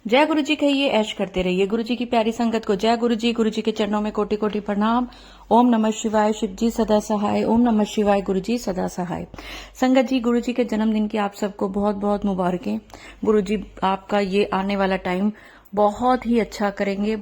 जय गुरु जी कहिए, ऐश करते रहिए। गुरु जी की प्यारी संगत को जय गुरु जी के चरणों में कोटि कोटि प्रणाम। ओम नमः शिवाय, शिव जी सदा सहाय। ओम नमः शिवाय, गुरु जी सदा सहाय। संगत जी, गुरु जी के जन्मदिन की आप सबको बहुत बहुत मुबारकें। गुरु जी आपका ये आने वाला टाइम बहुत ही अच्छा करेंगे।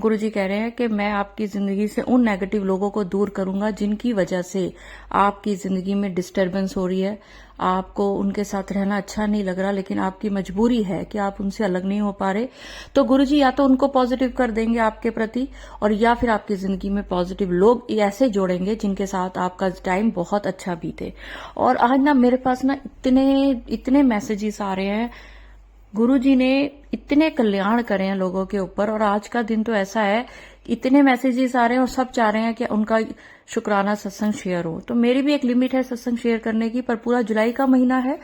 गुरु जी कह रहे हैं कि मैं आपकी जिंदगी से उन नेगेटिव लोगों को दूर करूंगा जिनकी वजह से आपकी जिंदगी में डिस्टरबेंस हो रही है। आपको उनके साथ रहना अच्छा नहीं लग रहा, लेकिन आपकी मजबूरी है कि आप उनसे अलग नहीं हो पा रहे। तो गुरु जी या तो उनको पॉजिटिव कर देंगे आपके प्रति, और या फिर आपकी जिंदगी में पॉजिटिव लोग ऐसे जोड़ेंगे जिनके साथ आपका टाइम बहुत अच्छा बीते। और आज ना मेरे पास ना इतने इतने मैसेजेस आ रहे हैं। गुरुजी ने इतने कल्याण करे हैं लोगों के ऊपर, और आज का दिन तो ऐसा है, इतने मैसेजेस आ रहे हैं और सब चाह रहे हैं कि उनका शुक्राना सत्संग शेयर हो। तो मेरी भी एक लिमिट है सत्संग शेयर करने की, पर पूरा जुलाई का महीना है।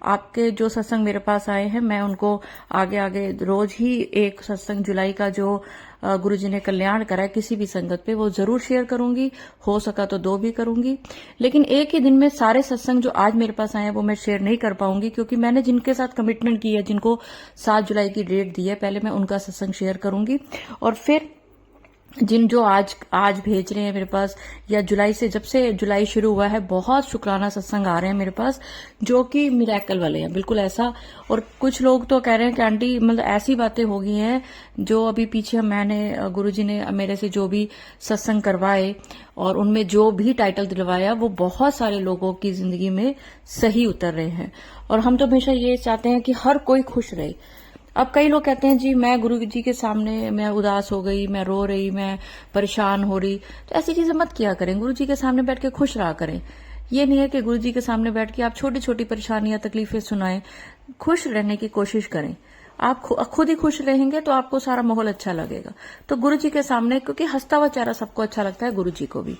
आपके जो सत्संग मेरे पास आए हैं, मैं उनको आगे आगे रोज ही एक सत्संग जुलाई का जो गुरुजी ने कल्याण करा है किसी भी संगत पे, वो जरूर शेयर करूंगी। हो सका तो 2 भी करूंगी, लेकिन एक ही दिन में सारे सत्संग जो आज मेरे पास आए हैं वो मैं शेयर नहीं कर पाऊंगी, क्योंकि मैंने जिनके साथ कमिटमेंट की है, जिनको 7 जुलाई की डेट दी है, पहले मैं उनका सत्संग शेयर करूंगी। और फिर जिन जो आज आज भेज रहे हैं मेरे पास, या जुलाई से, जब से जुलाई शुरू हुआ है, बहुत शुक्राना सत्संग आ रहे हैं मेरे पास जो कि मिरेकल वाले हैं, बिल्कुल ऐसा। और कुछ लोग तो कह रहे हैं कि आंटी मतलब ऐसी बातें हो गई हैं जो अभी पीछे मैंने गुरुजी ने मेरे से जो भी सत्संग करवाए और उनमें जो भी टाइटल दिलवाया, वो बहुत सारे लोगों की जिंदगी में सही उतर रहे हैं। और हम तो हमेशा ये चाहते हैं कि हर कोई खुश रहे। अब कई लोग कहते हैं जी मैं गुरु जी के सामने मैं उदास हो गई, मैं रो रही, मैं परेशान हो रही। तो ऐसी चीजें मत किया करें, गुरु जी के सामने बैठ के खुश रहा करें। ये नहीं है कि गुरु जी के सामने बैठ के आप छोटी छोटी परेशानियां तकलीफें सुनाएं। खुश रहने की कोशिश करें। आप खुद ही खुश रहेंगे तो आपको सारा माहौल अच्छा लगेगा। तो गुरु जी के सामने, क्योंकि हंसता हुआ चेहरा सबको अच्छा लगता है, गुरु जी को भी।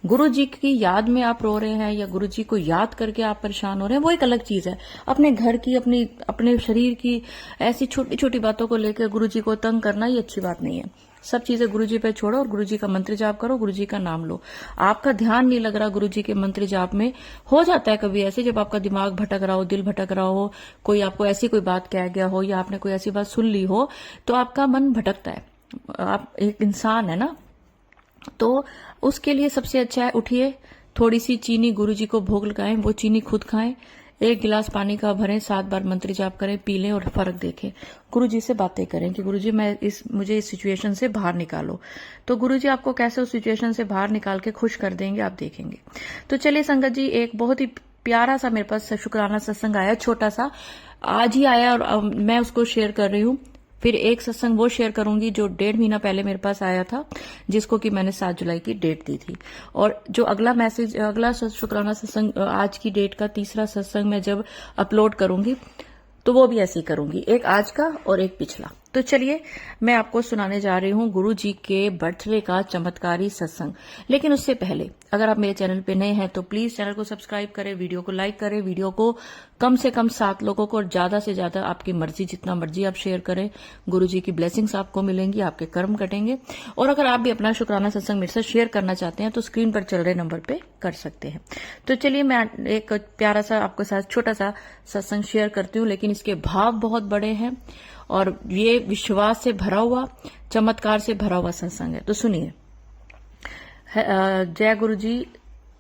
गुरु जी की याद में आप रो रहे हैं या गुरु जी को याद करके आप परेशान हो रहे हैं, वो एक अलग चीज है। अपने घर की, अपने शरीर की ऐसी छोटी छोटी बातों को लेकर गुरु जी को तंग करना, ये अच्छी बात नहीं है। सब चीजें गुरु जी पे छोड़ो और गुरु जी का मंत्र जाप करो, गुरु जी का नाम लो। आपका ध्यान नहीं लग रहा गुरु जी के मंत्र जाप में, हो जाता है कभी ऐसे जब आपका दिमाग भटक रहा हो, दिल भटक रहा हो, कोई आपको ऐसी कोई बात कह गया हो या आपने कोई ऐसी बात सुन ली हो, तो आपका मन भटकता है। आप एक इंसान है ना, तो उसके लिए सबसे अच्छा है उठिए, थोड़ी सी चीनी गुरु जी को भोग लगाएं, वो चीनी खुद खाएं, 1 गिलास पानी का भरें, 7 बार मंत्र जाप करें, पी लें और फर्क देखें। गुरु जी से बातें करें कि गुरु जी मुझे इस सिचुएशन से बाहर निकालो। तो गुरु जी आपको कैसे उस सिचुएशन से बाहर निकाल के खुश कर देंगे, आप देखेंगे। तो चलिए संगत जी, एक बहुत ही प्यारा सा मेरे पास शुक्राना सत्संग आया, छोटा सा आज ही आया, और मैं उसको शेयर कर रही हूँ। फिर एक सत्संग वो शेयर करूंगी जो 1.5 महीना पहले मेरे पास आया था, जिसको कि मैंने 7 जुलाई की डेट दी थी। और जो अगला शुक्राना सत्संग, आज की डेट का तीसरा सत्संग मैं जब अपलोड करूंगी, तो वो भी ऐसे ही करूंगी, एक आज का और एक पिछला। तो चलिए मैं आपको सुनाने जा रही हूँ गुरु जी के बर्थडे का चमत्कारी सत्संग। लेकिन उससे पहले अगर आप मेरे चैनल पे नए हैं तो प्लीज चैनल को सब्सक्राइब करें, वीडियो को लाइक करें, वीडियो को कम से कम 7 लोगों को, और ज्यादा से ज्यादा आपकी मर्जी, जितना मर्जी आप शेयर करें। गुरु जी की ब्लेसिंग्स आपको मिलेंगी, आपके कर्म कटेंगे। और अगर आप भी अपना शुक्राना सत्संग मेरे साथ शेयर करना चाहते हैं तो स्क्रीन पर चल रहे नंबर पे कर सकते हैं। तो चलिए मैं एक प्यारा सा आपके साथ छोटा सा सत्संग शेयर करती हूँ, लेकिन इसके भाव बहुत बड़े हैं और ये विश्वास से भरा हुआ, चमत्कार से भरा हुआ सत्संग है। तो सुनिए। जय गुरु जी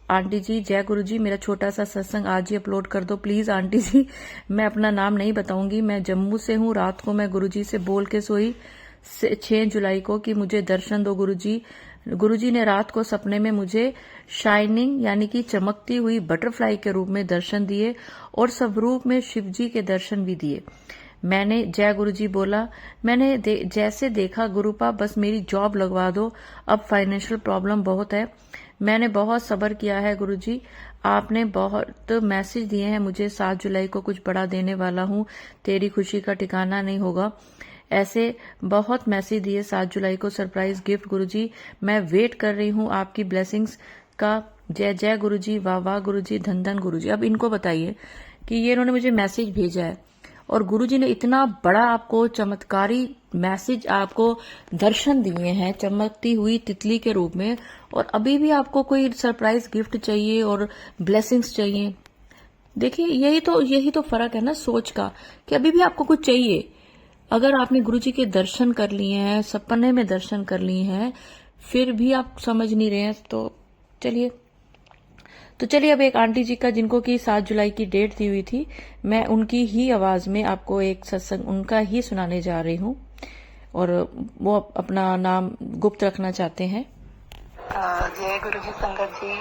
आंटी जी, जय गुरु जी। मेरा छोटा सा सत्संग आज ही अपलोड कर दो प्लीज आंटी जी। मैं अपना नाम नहीं बताऊंगी, मैं जम्मू से हूँ। रात को मैं गुरु जी से बोल के सोई 6 जुलाई को कि मुझे दर्शन दो गुरु जी। गुरु जी ने रात को सपने में मुझे शाइनिंग यानी कि चमकती हुई बटरफ्लाई के रूप में दर्शन दिए और स्वरूप में शिव जी के दर्शन भी दिए। मैंने जय गुरु जी बोला। मैंने जैसे देखा गुरुपा बस मेरी जॉब लगवा दो, अब फाइनेंशियल प्रॉब्लम बहुत है। मैंने बहुत सब्र किया है गुरु जी, आपने बहुत मैसेज दिए हैं मुझे, 7 जुलाई को कुछ बड़ा देने वाला हूँ, तेरी खुशी का ठिकाना नहीं होगा। ऐसे बहुत मैसेज दिए 7 जुलाई को, सरप्राइज गिफ्ट गुरु जी, मैं वेट कर रही हूँ आपकी ब्लेसिंग्स का। जय जय गुरु जी, वाह वाह गुरु जी, धन धन गुरु जी। अब इनको बताइए कि ये इन्होंने मुझे मैसेज भेजा है और गुरुजी ने इतना बड़ा आपको चमत्कारी मैसेज, आपको दर्शन दिए हैं चमकती हुई तितली के रूप में, और अभी भी आपको कोई सरप्राइज गिफ्ट चाहिए और ब्लेसिंग्स चाहिए। देखिए यही तो फर्क है ना सोच का, कि अभी भी आपको कुछ चाहिए। अगर आपने गुरुजी के दर्शन कर लिए हैं, सपने में दर्शन कर लिए हैं, फिर भी आप समझ नहीं रहे हैं, तो चलिए अब एक आंटी जी का, जिनको कि 7 जुलाई की डेट दी हुई थी, मैं उनकी ही आवाज में आपको एक सत्संग उनका ही सुनाने जा रही हूँ, और वो अपना नाम गुप्त रखना चाहते हैं। जय गुरु जी, संगत जी,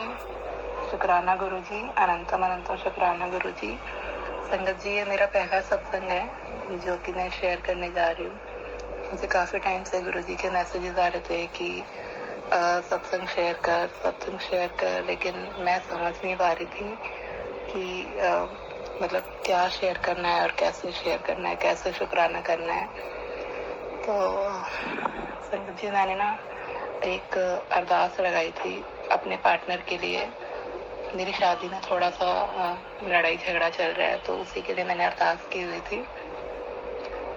शुक्राना गुरु जी, अनंतम अनंतम शुक्राना गुरु जी। संगत जी, ये मेरा पहला सत्संग है जो कि मैं शेयर करने जा रही हूँ। मुझे काफ़ी टाइम से गुरु जी के मैसेजेस आ रहे थे कि सत्संग शेयर कर, लेकिन मैं समझ नहीं पा रही थी कि मतलब क्या शेयर करना है और कैसे शेयर करना है, कैसे शुक्राना करना है। तो संगत जी, मैंने ना एक अरदास लगाई थी अपने पार्टनर के लिए। मेरी शादी में थोड़ा सा लड़ाई झगड़ा चल रहा है, तो उसी के लिए मैंने अरदास की हुई थी।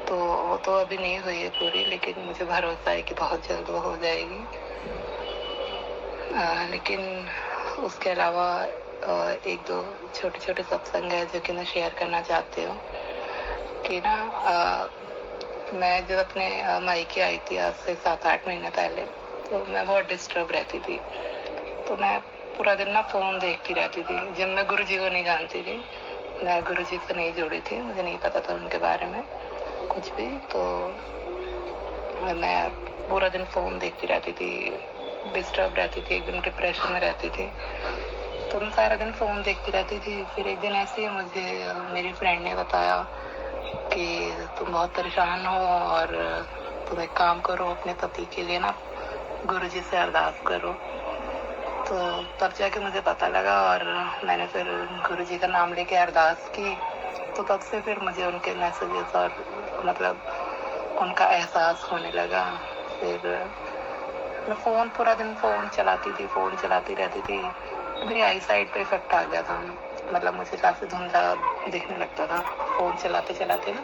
तो वो तो अभी नहीं हुई है पूरी, लेकिन मुझे भरोसा है कि बहुत जल्द वो हो जाएगी। लेकिन उसके अलावा एक दो छोटे छोटे सत्संग है जो कि मैं शेयर करना चाहती हूँ कि ना मैं जब अपने मायके आई थी आज से 7-8 महीने पहले, तो मैं बहुत डिस्टर्ब रहती थी। तो मैं पूरा दिन ना फ़ोन देखती रहती थी। जब मैं गुरु जी को नहीं जानती थी, मैं गुरु जी से नहीं जुड़ी थी, मुझे नहीं पता था उनके बारे में कुछ भी, तो मैं पूरा दिन फ़ोन देखती रहती थी, डिस्टर्ब रहती थी, एकदम डिप्रेशन में रहती थी। तो मैं सारा दिन फ़ोन देखती रहती थी। फिर एक दिन ऐसे ही मुझे मेरी फ्रेंड ने बताया कि तुम बहुत परेशान हो और तुम एक काम करो, अपने पति के लिए ना गुरु जी से अरदास करो। तो तब जाके मुझे पता लगा और मैंने फिर गुरु जी का नाम लेके अरदास की। तो तब से फिर मुझे उनके मैसेजेस और मतलब उनका एहसास होने लगा। फिर मैं पूरा दिन फ़ोन चलाती रहती थी। मेरी आई साइट पे इफेक्ट आ गया था, मतलब मुझे काफ़ी धुंधला दिखने लगता था फ़ोन चलाते चलाते ना,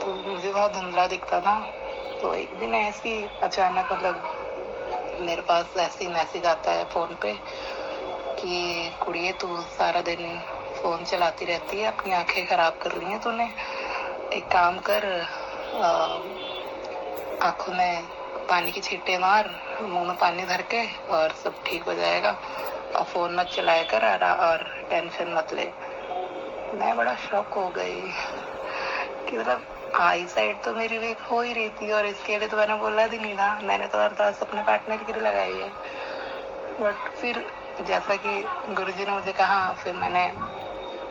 तो मुझे बहुत धुंधला दिखता था। तो एक दिन ऐसी अचानक मतलब मेरे पास ऐसे ही मैसेज आता है फ़ोन पे कि कुड़िए, तू सारा दिन फ़ोन चलाती रहती है, अपनी आंखें ख़राब कर रही हैं तूने। एक काम कर, आँखों में पानी की छींटे मार, मुंह में पानी भर के, और सब ठीक हो जाएगा। और फ़ोन मत चलाया कर और टेंशन मत ले। मैं बड़ा शॉक हो गई कि मतलब आई साइड तो मेरी वीक हो ही रही थी, और इसके लिए तो मैंने बोला भी नहीं था। मैंने तो अरदास अपने पार्टनर के लिए लगाई है। बट फिर जैसा कि गुरुजी ने मुझे कहा, फिर मैंने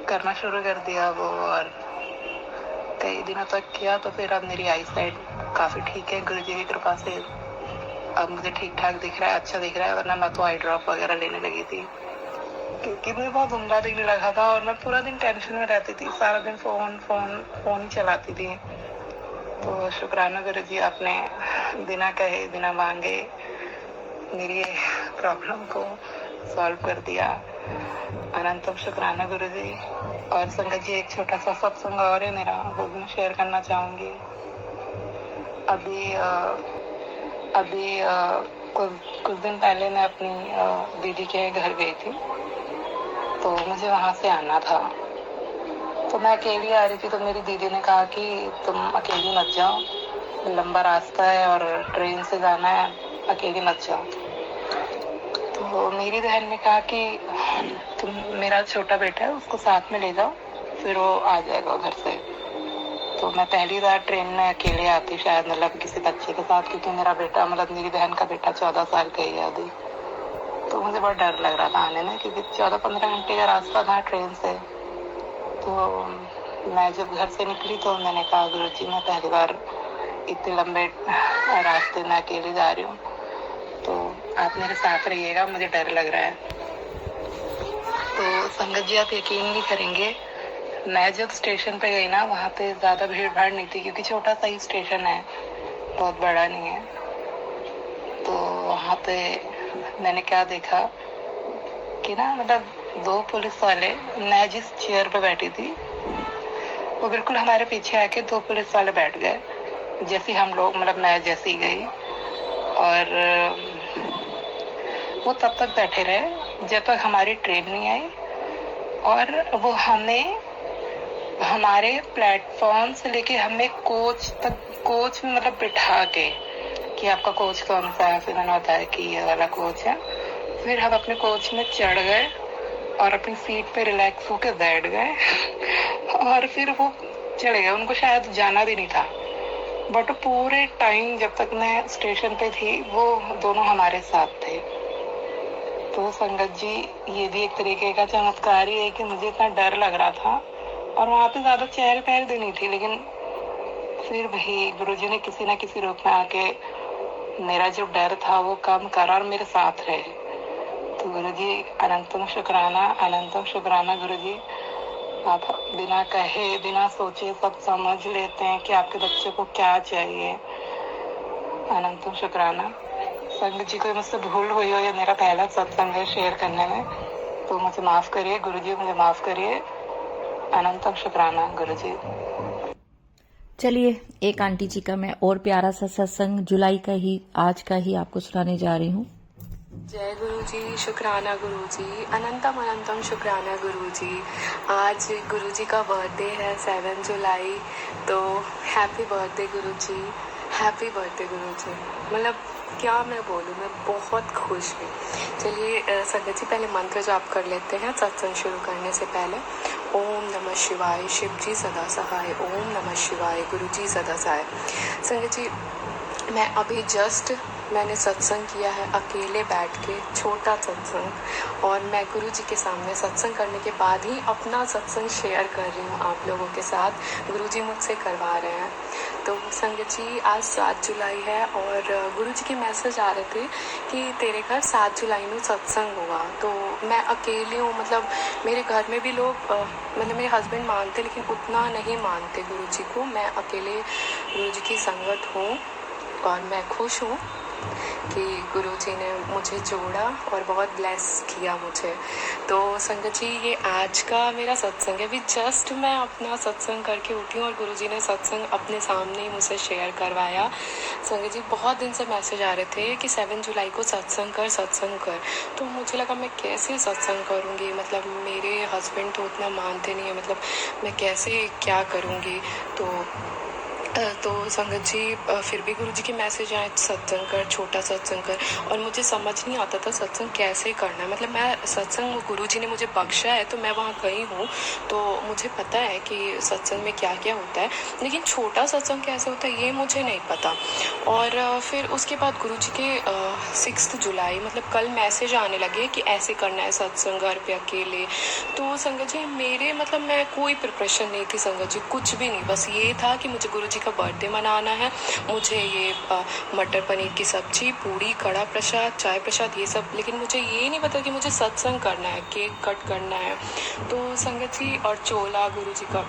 करना शुरू कर दिया वो, और कई दिनों तक किया। तो फिर अब मेरी आई साइड काफ़ी ठीक है गुरुजी की कृपा से। अब मुझे ठीक ठाक दिख रहा है, अच्छा दिख रहा है। वरना मैं तो आई ड्रॉप वगैरह लेने लगी थी क्योंकि मुझे बहुत धुंधला दिखने लगा था, और मैं पूरा दिन टेंशन में रहती थी, सारा दिन फ़ोन ही चलाती थी। तो शुक्राना गुरु जी, आपने बिना कहे बिना मांगे मेरी प्रॉब्लम को सॉल्व कर दिया। अनंतम शुक्राना गुरु जी। और संगत जी, एक छोटा सा सत्संग और है मेरा, वो भी मैं शेयर करना चाहूँगी। अभी कुछ दिन पहले मैं अपनी दीदी के घर गई थी, तो मुझे वहाँ से आना था। तो मैं अकेली आ रही थी, तो मेरी दीदी ने कहा कि तुम अकेली मत जाओ, लंबा रास्ता है और ट्रेन से जाना है, अकेली मत जाओ। तो मेरी बहन ने कहा कि तुम, मेरा छोटा बेटा है, उसको साथ में ले जाओ, फिर वो आ जाएगा घर से। तो मैं पहली बार ट्रेन में अकेले आती, शायद मतलब किसी बच्चे के साथ, क्योंकि मेरा बेटा मतलब मेरी बहन का बेटा 14 साल का ही है अभी। तो मुझे बहुत डर लग रहा था आने में, क्योंकि 14-15 घंटे का रास्ता था ट्रेन से। तो मैं जब घर से निकली तो मैंने कहा, गुरुजी, मैं पहली बार इतने लंबे रास्ते में अकेले जा रही हूँ, तो आप मेरे साथ रहिएगा, मुझे डर लग रहा है। तो संगत जी, आप यकीन नहीं करेंगे, मैं जब स्टेशन पे गई ना, वहाँ पे ज़्यादा भीड़ भाड़ नहीं थी, क्योंकि छोटा सा ही स्टेशन है, बहुत बड़ा नहीं है। तो वहाँ पे मैंने क्या देखा कि ना, मतलब 2 पुलिस वाले, मैं जिस चेयर पे बैठी थी वो बिल्कुल हमारे पीछे आके 2 पुलिस वाले बैठ गए, जैसे हम लोग, मतलब मैं जैसी गई। और वो तब तक बैठे रहे जब तक हमारी ट्रेन नहीं आई, और वो हमें हमारे प्लेटफॉर्म से लेके हमें कोच तक, कोच में मतलब बिठा के कि आपका कोच कौन सा है, फिर मैंने बताया कि ये वाला कोच है। फिर हम अपने कोच में चढ़ गए और अपनी सीट पे रिलैक्स होके बैठ गए और फिर वो चले गए। उनको शायद जाना भी नहीं था, बट पूरे टाइम जब तक मैं स्टेशन पे थी वो दोनों हमारे साथ थे। तो संगत जी, ये भी एक तरीके का चमत्कार ही है कि मुझे इतना डर लग रहा था और वहाँ पे ज्यादा चहल पहल भी नहीं थी, लेकिन फिर भी गुरुजी ने किसी न किसी रूप में आके मेरा जो डर था वो कम करा और मेरे साथ रहे। तो गुरुजी अनंतम शुक्राना गुरुजी। आप बिना कहे बिना सोचे सब समझ लेते हैं कि आपके बच्चे को क्या चाहिए। अनंतम शुक्राना। संगत जी, कोई मुझसे भूल हुई हो या मेरा पहला सत्संग है शेयर करने में, तो मुझे माफ करिए गुरुजी, मुझे माफ करिए। अनंतम शुक्राना गुरुजी। चलिए, एक आंटी जी का मैं और प्यारा सा सत्संग जुलाई का ही, आज का ही आपको सुनाने जा रही हूँ। जय गुरुजी, शुक्राना गुरुजी, अनंतम अनंतम शुक्राना गुरुजी। आज गुरुजी का बर्थडे है 7 जुलाई, तो हैप्पी बर्थडे गुरुजी, हैप्पी बर्थडे गुरुजी। मतलब क्या मैं बोलूँ, मैं बहुत खुश हूँ। चलिए संगत जी, पहले मंत्र जाप कर लेते हैं सत्संग शुरू करने से पहले। ओम नमः शिवाय, शिव जी सदा सहाय। ओम नमः शिवाय, गुरु जी सदा सहाय। संगत जी, मैं अभी जस्ट मैंने सत्संग किया है अकेले बैठ के, छोटा सत्संग, और मैं गुरु जी के सामने सत्संग करने के बाद ही अपना सत्संग शेयर कर रही हूँ आप लोगों के साथ। गुरु जी मुझसे करवा रहे हैं। तो संगत जी, आज 7 जुलाई है और गुरु जी के मैसेज आ रहे थे कि तेरे घर 7 जुलाई में सत्संग हुआ। तो मैं अकेली हूँ, मतलब मेरे घर में भी लोग मतलब मेरे हस्बैंड मानते, लेकिन उतना नहीं मानते गुरु जी को। मैं अकेले गुरु जी की संगत हूँ और मैं खुश हूँ कि गुरुजी ने मुझे जोड़ा और बहुत ब्लेस किया मुझे। तो संगत जी, ये आज का मेरा सत्संग है। अभी जस्ट मैं अपना सत्संग करके उठी हूँ और गुरुजी ने सत्संग अपने सामने ही मुझे शेयर करवाया। संगत जी, बहुत दिन से मैसेज आ रहे थे कि 7 जुलाई को सत्संग कर। तो मुझे लगा मैं कैसे सत्संग करूँगी, मतलब मेरे हस्बैंड तो उतना मानते नहीं है, मतलब मैं कैसे क्या करूँगी। तो संगत जी, फिर भी गुरुजी के मैसेज आए सत्संग कर, छोटा सत्संग कर, और मुझे समझ नहीं आता था सत्संग कैसे करना है। मतलब मैं सत्संग गुरुजी ने मुझे बख्शा है तो मैं वहाँ गई हूँ, तो मुझे पता है कि सत्संग में क्या क्या होता है, लेकिन छोटा सत्संग कैसे होता है ये मुझे नहीं पता। और फिर उसके बाद गुरुजी के 6 जुलाई, मतलब कल मैसेज आने लगे कि ऐसे करना है सत्संग घर पे अकेले। तो संगत जी, मेरे मतलब मैं कोई प्रिपरेशन नहीं थी संगत जी, कुछ भी नहीं। बस ये था कि मुझे गुरुजी का बर्थडे मनाना है, मुझे ये मटर पनीर की सब्जी, पूड़ी, कड़ा प्रसाद, चाय प्रसाद, ये सब, लेकिन मुझे ये नहीं पता कि मुझे सत्संग करना है, केक कट करना है। तो संगत जी, और चोला गुरुजी का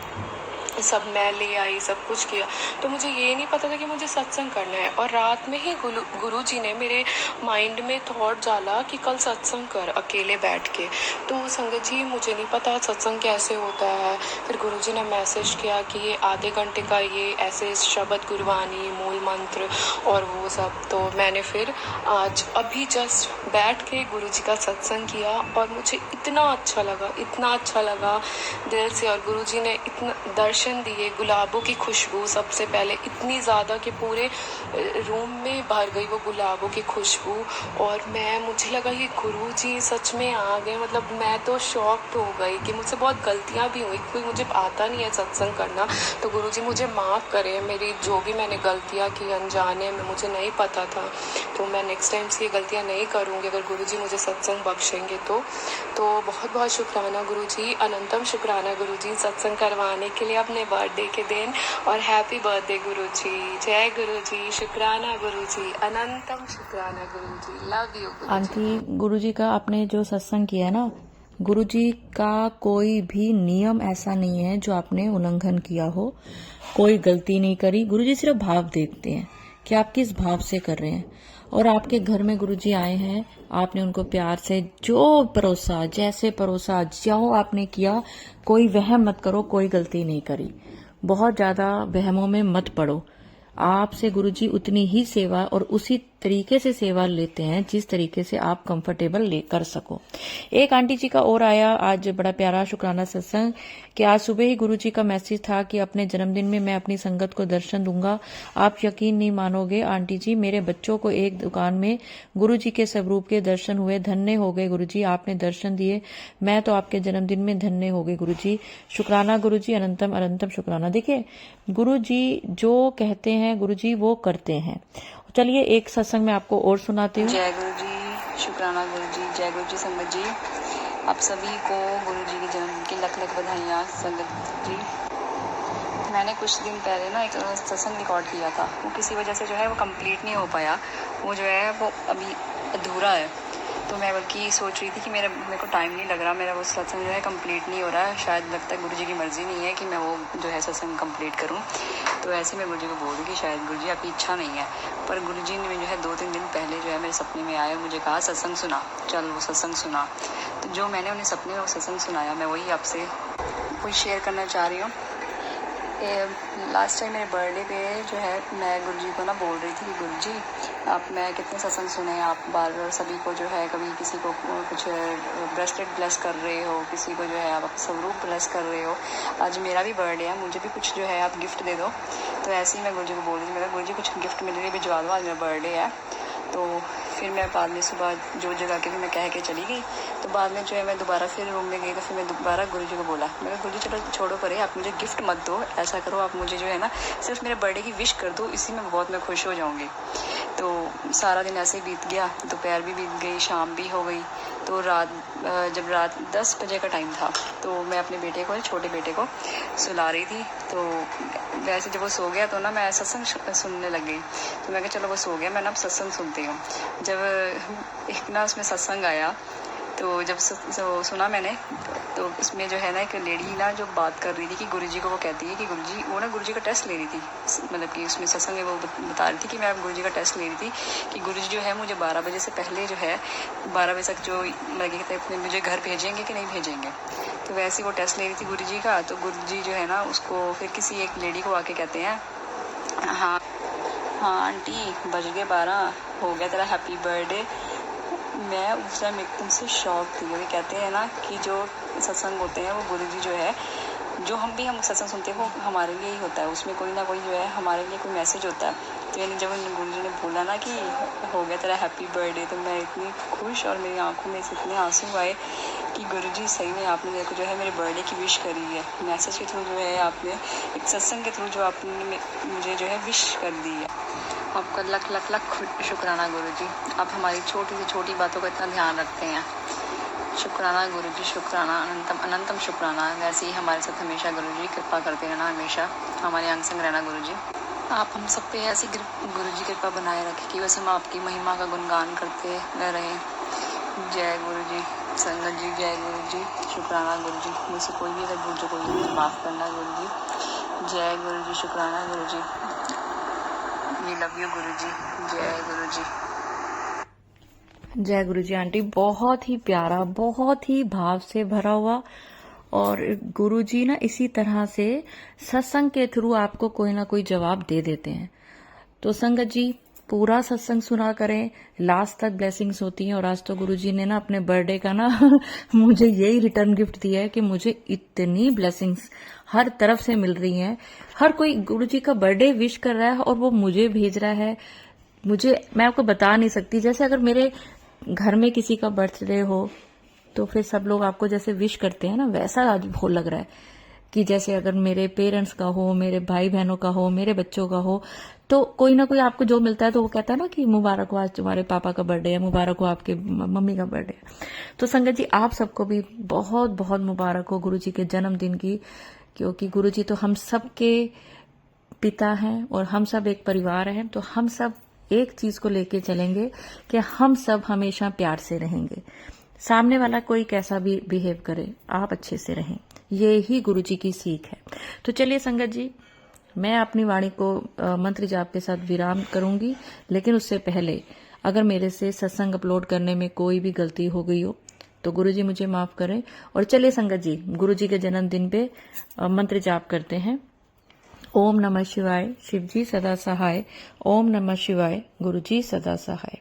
सब मैं ले आई, सब कुछ किया। तो मुझे ये नहीं पता था कि मुझे सत्संग करना है। और रात में ही गुरुजी ने मेरे माइंड में थॉट डाला कि कल सत्संग कर अकेले बैठ के। तो संगत जी, मुझे नहीं पता सत्संग कैसे होता है। फिर गुरुजी ने मैसेज किया कि ये आधे घंटे का ये ऐसे शब्द गुरबानी, मूल मंत्र और वो सब। तो मैंने फिर आज अभी जस्ट बैठ के गुरुजी का सत्संग किया और मुझे इतना अच्छा लगा दिल से। और गुरुजी ने इतना दर्शन दिए, गुलाबों की खुशबू सबसे पहले इतनी ज़्यादा कि पूरे रूम में भर गई वो गुलाबों की खुशबू। और मुझे लगा ये गुरुजी सच में आ गए। मतलब मैं तो शॉक्ड हो गई कि मुझसे बहुत गलतियां भी हुई, क्योंकि मुझे आता नहीं है सत्संग करना। तो गुरुजी मुझे माफ़ करें, मेरी जो भी मैंने गलतियां की अनजाने में, मुझे नहीं पता था। तो मैं नेक्स्ट टाइम से ये गलतियां नहीं करूँगी अगर गुरुजी मुझे सत्संग बख्शेंगे तो बहुत बहुत शुक्राना गुरुजी, अनंतम शुक्राना गुरुजी, सत्संग करवाने के लिए अपने बर्थडे के दिन। और हैप्पी बर्थडे गुरुजी। जय गुरुजी, शुक्राना गुरुजी, अनंतम शुक्राना गुरुजी, लव यू गुरुजी। आंटी, गुरुजी का आपने जो सत्संग किया है ना, गुरुजी का कोई भी नियम ऐसा नहीं है जो आपने उल्लंघन किया हो, कोई गलती नहीं करी। गुरुजी सिर्फ भाव देखते हैं कि आप किस भाव से कर रहे हैं। और आपके घर में गुरुजी आए हैं, आपने उनको प्यार से जो परोसा, जैसे परोसा, जो आपने किया, कोई वहम मत करो, कोई गलती नहीं करी। बहुत ज्यादा वहमों में मत पड़ो। आपसे गुरुजी उतनी ही सेवा और उसी तरीके से सेवा लेते हैं जिस तरीके से आप कंफर्टेबल ले कर सको। एक आंटी जी का और आया आज बड़ा प्यारा शुक्राना सत्संग कि आज सुबह ही गुरु जी का मैसेज था कि अपने जन्मदिन में मैं अपनी संगत को दर्शन दूंगा। आप यकीन नहीं मानोगे आंटी जी, मेरे बच्चों को एक दुकान में गुरु जी के स्वरूप के दर्शन हुए। धन्य हो गए गुरु जी, आपने दर्शन दिए। मैं तो आपके जन्मदिन में धन्य हो गई गुरु जी। शुक्राना गुरु जी, अनंतम अनंतम शुक्राना। देखिए गुरु जी जो कहते हैं गुरु जी वो करते हैं। चलिए एक सत्संग में आपको और सुनाती हूँ। जय गुरु जी, शुक्राना गुरु जी, जय गुरु जी संगत जी। आप सभी को गुरु जी के जन्मदिन की लख लख बधाइयाँ संगत जी। मैंने कुछ दिन पहले ना एक सत्संग रिकॉर्ड किया था, वो किसी वजह से जो है वो कंप्लीट नहीं हो पाया, वो जो है वो अभी अधूरा है। तो मैं बल्कि सोच रही थी कि मेरे को टाइम नहीं लग रहा, मेरा वो सत्संग जो है कंप्लीट नहीं हो रहा है। शायद लगता है गुरु जी की मर्ज़ी नहीं है कि मैं वो जो है सत्संग कंप्लीट करूं। तो ऐसे मैं गुरु जी को बोल दूँ कि शायद गुरु जी आपकी इच्छा नहीं है। पर गुरु जी ने जो है 2-3 दिन पहले जो है मेरे सपने में आए और मुझे कहा सत्संग सुना, चल वो सत्संग सुना। तो जो मैंने उन्हें सपने में वो सत्संग सुनाया मैं वही आपसे कुछ शेयर करना चाह रही हूँ। लास्ट टाइम मेरे बर्थडे पे जो है मैं गुरु जी को ना बोल रही थी कि गुरु जी आप मैं कितने सत्संग सुने, आप बार बार सभी को जो है कभी किसी को कुछ ब्रेसलेट ब्लेस कर रहे हो, किसी को जो है आप स्वरूप ब्लेस कर रहे हो। आज मेरा भी बर्थडे है, मुझे भी कुछ जो है आप गिफ्ट दे दो। तो ऐसे ही मैं गुरु जी को बोल रही थी, मैं गुरु जी कुछ गिफ्ट मेरे लिए भिजवा दो, आज मेरा बर्थडे है। तो फिर मैं बाद में सुबह जो जगह के भी मैं कह के चली गई। तो बाद में जो है मैं दोबारा फिर रूम में गई, तो फिर मैं दोबारा गुरु जी को बोला, मैं गुरु जी चलो छोड़ो परे, आप मुझे गिफ्ट मत दो, ऐसा करो आप मुझे जो है ना सिर्फ मेरे बर्थडे की विश कर दो, इसी में बहुत मैं खुश हो जाऊँगी। तो सारा दिन ऐसे ही बीत गया, दोपहर भी बीत गई, शाम भी हो गई। तो जब रात 10 बजे का टाइम था तो मैं अपने बेटे को, छोटे बेटे को सुला रही थी। तो वैसे जब वो सो गया तो ना मैं सत्संग सुनने लग गई। तो मैं कहा चलो वो सो गया, मैं ना अब सत्संग सुनती हूँ। जब एक ना उसमें सत्संग आया तो जब सुना मैंने तो उसमें जो है ना एक लेडी ना जो बात कर रही थी कि गुरुजी को वो कहती है कि गुरुजी, वो ना गुरुजी का टेस्ट ले रही थी। मतलब कि उसमें सत्संग में वो बता रही थी कि मैं गुरुजी का टेस्ट ले रही थी कि गुरुजी जो है मुझे 12 बजे से पहले जो है 12 बजे तक जो कहते हैं मुझे घर भेजेंगे कि नहीं भेजेंगे। तो वैसे वो टेस्ट ले रही थी गुरुजी का। तो गुरुजी जो है ना उसको फिर किसी एक लेडी को आके कहते हैं, हाँ आंटी बज गए 12, हो गया तेरा हैप्पी बर्थडे। मैं उस टाइम एकदम से शॉक थी। वो कहते हैं ना कि जो सत्संग होते हैं वो गुरुजी जो है, जो हम सत्संग सुनते हैं वो हमारे लिए ही होता है, उसमें कोई ना कोई जो है हमारे लिए कोई मैसेज होता है। तो यानी जब गुरुजी ने बोला ना कि हो गया तेरा हैप्पी बर्थडे, तो मैं इतनी खुश और मेरी आंखों में से इतने आंसू आए कि गुरुजी सही में आपने मेरे को जो है मेरे बर्थडे की विश करी है। मैसेज के थ्रू जो है आपने, एक सत्संग के थ्रू जो आपने मुझे जो है विश कर दी है। आपका लख लख लख शुक्राना गुरुजी, आप हमारी छोटी से छोटी बातों का इतना ध्यान रखते हैं। शुक्राना गुरुजी, शुक्राना, अनंतम अनंतम शुक्राना। वैसे ही हमारे साथ हमेशा गुरुजी कृपा करते रहना, हमेशा हमारे अंग संग रहना गुरुजी। आप हम सब पे ऐसी गुरुजी कृपा बनाए रखें कि बस हम आपकी महिमा का गुणगान करते रहें। जय गुरुजी संगत जी, जय गुरुजी, शुक्राना गुरुजी। मुझसे कोई भी अगर भूल जो कोई मुझे माफ़ करना गुरुजी। जय गुरुजी, शुक्राना गुरुजी, वी लव यू गुरुजी। जय गुरुजी। जय गुरुजी आंटी, बहुत ही प्यारा, बहुत ही भाव से भरा हुआ। और गुरुजी ना इसी तरह से सत्संग के थ्रू आपको कोई ना कोई जवाब दे देते हैं। तो संगत जी पूरा सत्संग सुना करें, लास्ट तक ब्लेसिंग्स होती हैं। और आज तो गुरुजी ने ना अपने बर्थडे का ना मुझे यही रिटर्न गिफ्ट दिया है कि मुझे इतनी ब्लेसिंग्स हर तरफ से मिल रही हैं। हर कोई गुरुजी का बर्थडे विश कर रहा है और वो मुझे भेज रहा है। मैं आपको बता नहीं सकती, जैसे अगर मेरे घर में किसी का बर्थडे हो तो फिर सब लोग आपको जैसे विश करते हैं ना, वैसा आज हो लग रहा है कि जैसे अगर मेरे पेरेंट्स का हो, मेरे भाई बहनों का हो, मेरे बच्चों का हो, तो कोई ना कोई आपको जो मिलता है तो वो कहता है ना कि मुबारक हो, आज तुम्हारे पापा का बर्थडे है, मुबारक हो आपके मम्मी का बर्थडे है। तो संगत जी आप सबको भी बहुत बहुत मुबारक हो गुरुजी के जन्मदिन की, क्योंकि गुरुजी तो हम सब के पिता हैं और हम सब एक परिवार हैं। तो हम सब एक चीज को लेके चलेंगे कि हम सब हमेशा प्यार से रहेंगे। सामने वाला कोई कैसा भी बिहेव करे, आप अच्छे से रहें, ये ही गुरुजी की सीख है। तो चलिए संगत जी, मैं अपनी वाणी को मंत्र जाप के साथ विराम करूंगी, लेकिन उससे पहले अगर मेरे से सत्संग अपलोड करने में कोई भी गलती हो गई हो तो गुरुजी मुझे माफ करें। और चलिए संगत जी, गुरुजी के जन्मदिन पे मंत्र जाप करते हैं। ओम नमः शिवाय, शिव जी सदा सहाय। ओम नमः शिवाय, गुरु जी सदा सहाय।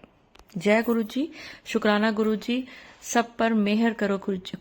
जय गुरु जी, शुक्राना गुरु जी, सब पर मेहर करो गुरु जी।